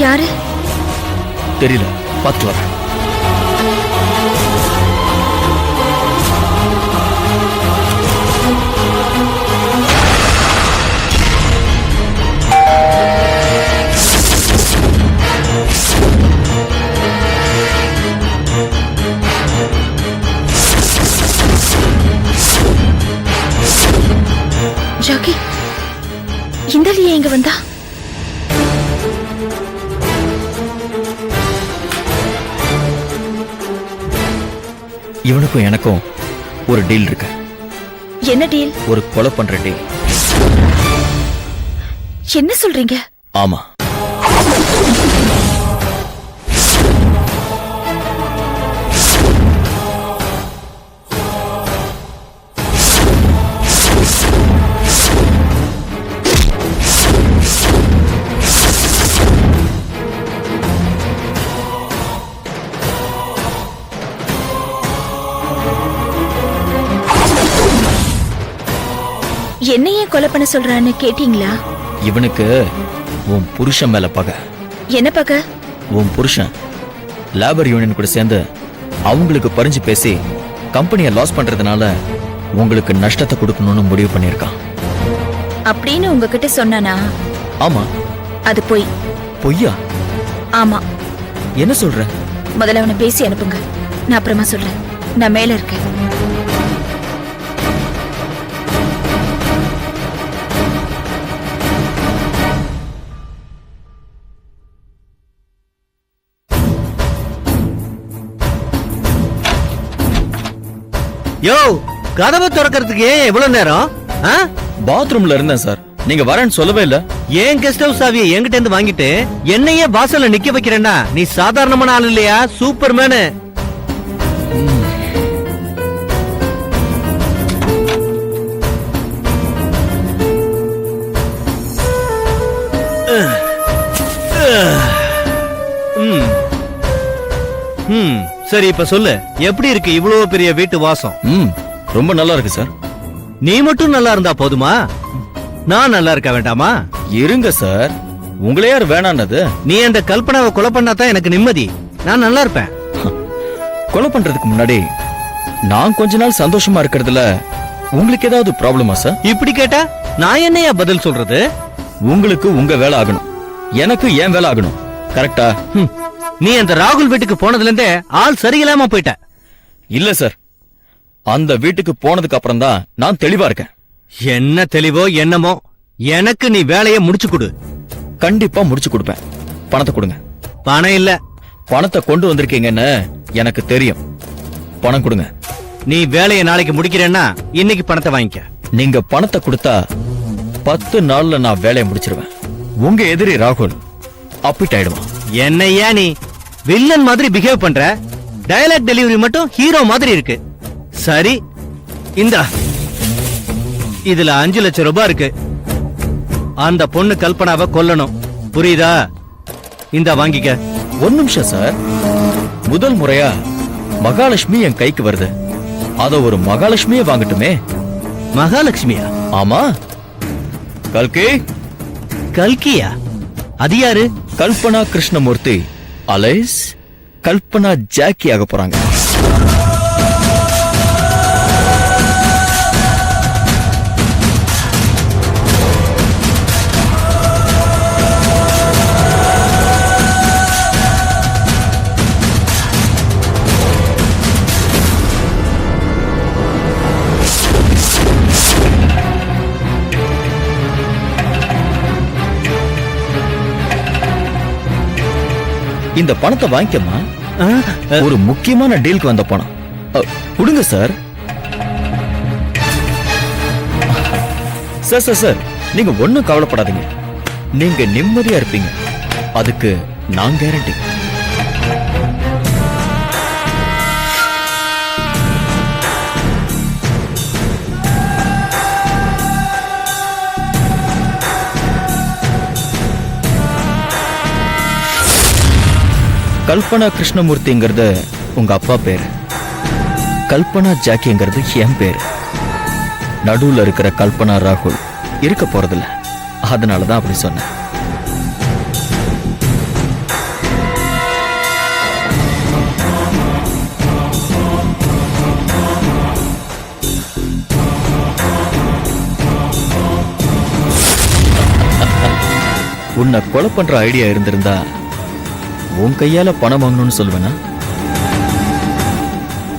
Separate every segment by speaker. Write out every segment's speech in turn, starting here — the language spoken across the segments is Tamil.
Speaker 1: யாரு
Speaker 2: தெரியல, பார்த்துட்டு வரேன்.
Speaker 1: ஜாக்கி, இந்த லியே எங்க வந்தா?
Speaker 2: இவனுக்கும் எனக்கும் ஒரு டீல் இருக்கு.
Speaker 1: என்ன டீல்?
Speaker 2: ஒரு கொலை பண்ற டீல்.
Speaker 1: என்ன சொல்றீங்க?
Speaker 2: ஆமா.
Speaker 1: என்னையே கொலை பண்ண சொல்றான்னு கேட்டீங்களா?
Speaker 2: இவனுக்கு உன் புருஷன் மேல பகை.
Speaker 1: என்ன பகை?
Speaker 2: உன் புருஷன் லேபர் யூனியன் கூட சேர்ந்து அவங்களுக்கு பறிஞ்சு பேசி கம்பெனியை லாஸ் பண்றதுனால உங்களுக்கு நஷ்டத்தை கொடுக்கணும்னு முடிவு பண்ணிருக்கான்.
Speaker 1: அப்படின்னு உங்ககிட்ட சொன்னானா?
Speaker 2: ஆமா.
Speaker 1: அது பொய்.
Speaker 2: பொய்யா?
Speaker 1: ஆமா.
Speaker 2: என்ன சொல்ற?
Speaker 1: முதல்ல அவனை பேசி அனுப்புங்க, நான் அப்புறமா சொல்றேன். நான் மேல இருக்கேன்.
Speaker 3: யோ, கதவை திறக்கிறதுக்கு ஏன் இவ்வளவு நேரம்?
Speaker 2: பாத்ரூம்ல இருந்தேன் சார், நீங்க வரேன்னு சொல்லவே இல்ல.
Speaker 3: ஏன் கெஸ்ட் ஹவுஸ் சாவியை என்கிட்ட இருந்து வாங்கிட்டு என்னையே வாசல்ல நிக்க வைக்கிறேன்னா நீ சாதாரணமான ஆள் இல்லையா, சூப்பர்மேனு. சரி, இப்ப சொல்லு, எப்படி இருக்கு இவ்வளவு பெரிய வீட்டு வாசம்?
Speaker 2: ரொம்ப நல்லா இருக்கு சார்.
Speaker 3: நீ மட்டும் நல்லா இருந்தா போதுமா? நான் நல்லா இருக்க வேண்டாமா?
Speaker 2: இருங்க சார், உங்களே யார் வேணான்னது?
Speaker 3: நீ அந்த கல்பனாவை கொலை பண்ணாதான் எனக்கு நிம்மதி. நான் நல்லா இருப்பேன்.
Speaker 2: கொலை பண்றதுக்கு முன்னாடி நான் கொஞ்ச நாள் சந்தோஷமா இருக்கிறதுல உங்களுக்கு ஏதாவது ப்ராப்ளமா சார்?
Speaker 3: இப்படி கேட்டா நான் என்னையா பதில் சொல்றது?
Speaker 2: உங்களுக்கு உங்க வேலை ஆகணும், எனக்கு ஏன் வேலை ஆகணும். கரெக்டா?
Speaker 3: நீ அந்த ராகுல் வீட்டுக்கு போனதுல இருந்தே ஆள் சரியில்லாம போயிட்ட.
Speaker 2: இல்ல சார், அந்த வீட்டுக்கு போனதுக்கு அப்புறம் தான் நான் தெளிவா இருக்கேன்.
Speaker 3: என்ன தெளிவோ என்னமோ, எனக்கு நீ வேலையை முடிச்சு கொடு.
Speaker 2: கண்டிப்பா முடிச்சு கொடுப்பேன். பணத்தை கொடுங்க.
Speaker 3: பணம் இல்ல.
Speaker 2: பணத்தை கொண்டு வந்திருக்கீங்கன்னு எனக்கு தெரியும். பணம் கொடுங்க.
Speaker 3: நீ வேலையை நாளைக்கு முடிக்கிறேன்னா இன்னைக்கு பணத்தை வாங்கிக்க.
Speaker 2: நீங்க பணத்தை கொடுத்தா 10 நாள்ல நான் வேலையை முடிச்சிருவேன். உங்க எதிரி ராகுல் அப்பிட் ஆயிடுவான்.
Speaker 3: என்னையா நீ வில்லன் மாதிரி பிஹேவ் பண்ற? டயலாக் டெலிவரி மட்டும் ஹீரோ மாதிரி இருக்கு. சரி, இந்தா, இதுல 5 லட்சம் ரூபாய் இருக்கு. அந்த பொண்ணு கல்பனாவை கொல்லணும், புரியுதா? இந்த வாங்கிக்க.
Speaker 2: ஒரு நிமிஷம் சார், முதல் முறையா மகாலட்சுமி என் கைக்கு வருது, அத ஒரு மகாலட்சுமியே வாங்கட்டுமே.
Speaker 3: மகாலட்சுமியா?
Speaker 2: ஆமா. கல்கி.
Speaker 3: கல்கியா? அது யாரு?
Speaker 2: கல்பனா கிருஷ்ணமூர்த்தி அலைஸ் கல்பனா ஜாக்கி ஆக போறாங்க. இந்த பணத்தை வாங்கிக்கமா. ஒரு முக்கியமான டீலுக்கு வந்த பணம். கொடுங்க சார். சார் சார் சார், நீங்க ஒண்ணும் கவலைப்படாதீங்க, நீங்க நிம்மதியா இருப்பீங்க, அதுக்கு நான் கேரண்டி. கல்பனா கிருஷ்ணமூர்த்திங்கிறது உங்க அப்பா பேரு, கல்பனா ஜாக்கிங்கிறது என் பேரு. நடுவுல இருக்கிற கல்பனா ராகுல் இருக்க போறதில்ல, அதனாலதான் அப்படி சொன்னேன். உன்னை கொலை பண்ற ஐடியா இருந்திருந்தா உன் கையால பணம் வாங்கணும்னு சொல்லுவேனா?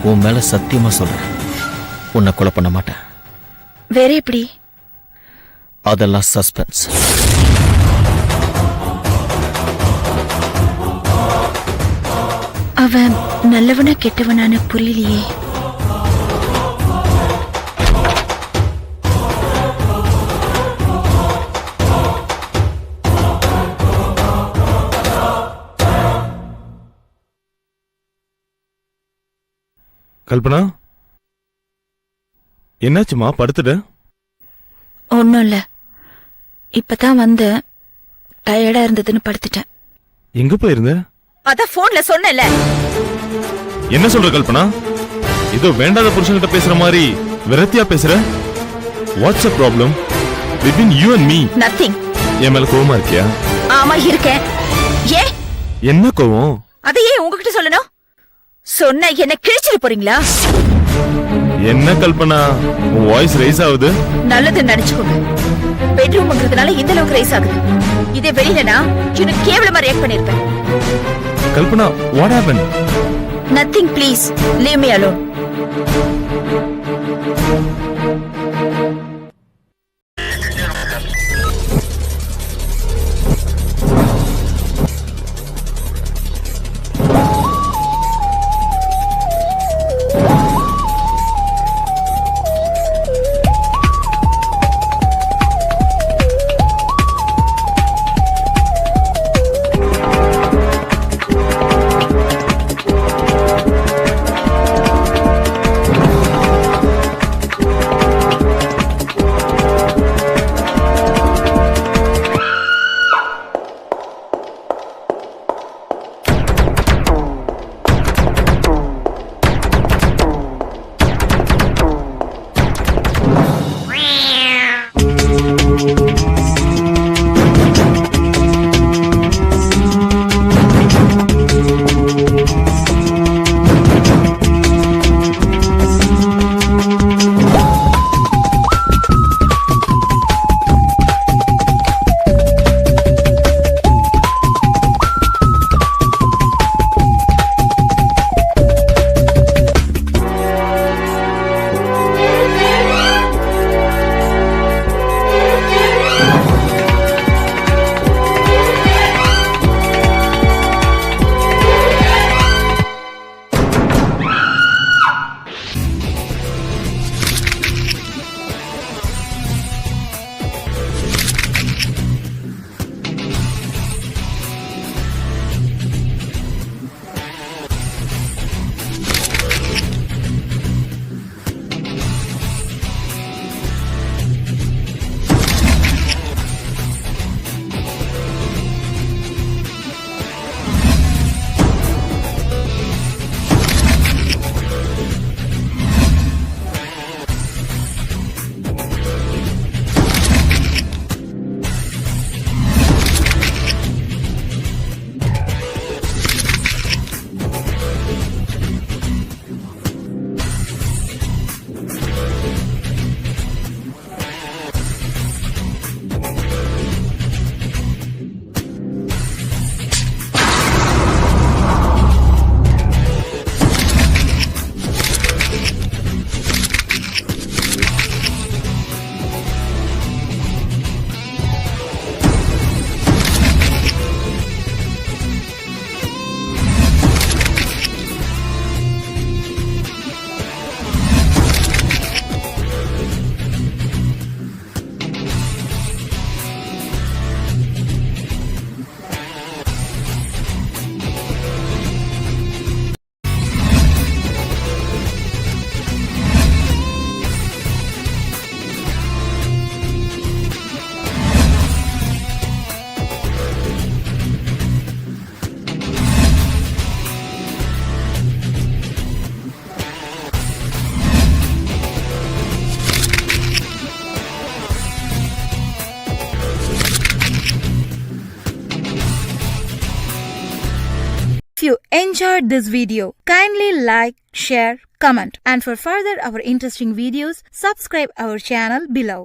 Speaker 2: உன் மேல சத்தியமா சொல்றேன், உன்னை கொலை பண்ண மாட்டேன்.
Speaker 1: வேற எப்படி?
Speaker 2: அதெல்லாம் சஸ்பென்ஸ்.
Speaker 1: அவன் நல்லவனா கெட்டவனான்னு புரியலையே.
Speaker 4: கல்பனா, என்னாச்சுமா? படுத்துட்ட?
Speaker 1: ஒன்னும் இல்ல, இப்பதான் வந்து டயர்டா இருந்ததுன்னு படுத்துட்டேன்.
Speaker 4: எங்க போயிருந்த?
Speaker 1: அதான் போன்ல சொன்னல.
Speaker 4: என்ன சொல்ற கல்பனா? ஏதோ வேண்டாத புருஷன்கிட்ட பேசுற மாதிரி விரத்தியா பேசுற. What's a problem between you and me?
Speaker 1: Nothing.
Speaker 4: என் மேல கோவமா இருக்கியா?
Speaker 1: ஆமா இருக்கேன். ஏ
Speaker 4: என்ன கோவம்?
Speaker 1: அதையே உங்ககிட்ட சொல்லணும்? சொன்ன என்ன கிழிச்சிட்டு போறீங்களா?
Speaker 4: என்ன கல்பனா, உன் வாய்ஸ் ரைஸ் ஆகுது.
Speaker 1: நல்லது நினைச்சுக்கோங்க. பெட்ரூம்ங்கிறதுனால இந்த அளவுக்கு ரைஸ் ஆகுது. இதே வெளியிலனா இன்னும் கேவலமா ரியாக்ட் பண்ணிருப்பேன்.
Speaker 4: Kalpana, what happened?
Speaker 1: Nothing, please. Leave me alone.
Speaker 5: If you enjoyed this video, kindly like, share, comment, and for further our interesting videos, subscribe our channel below.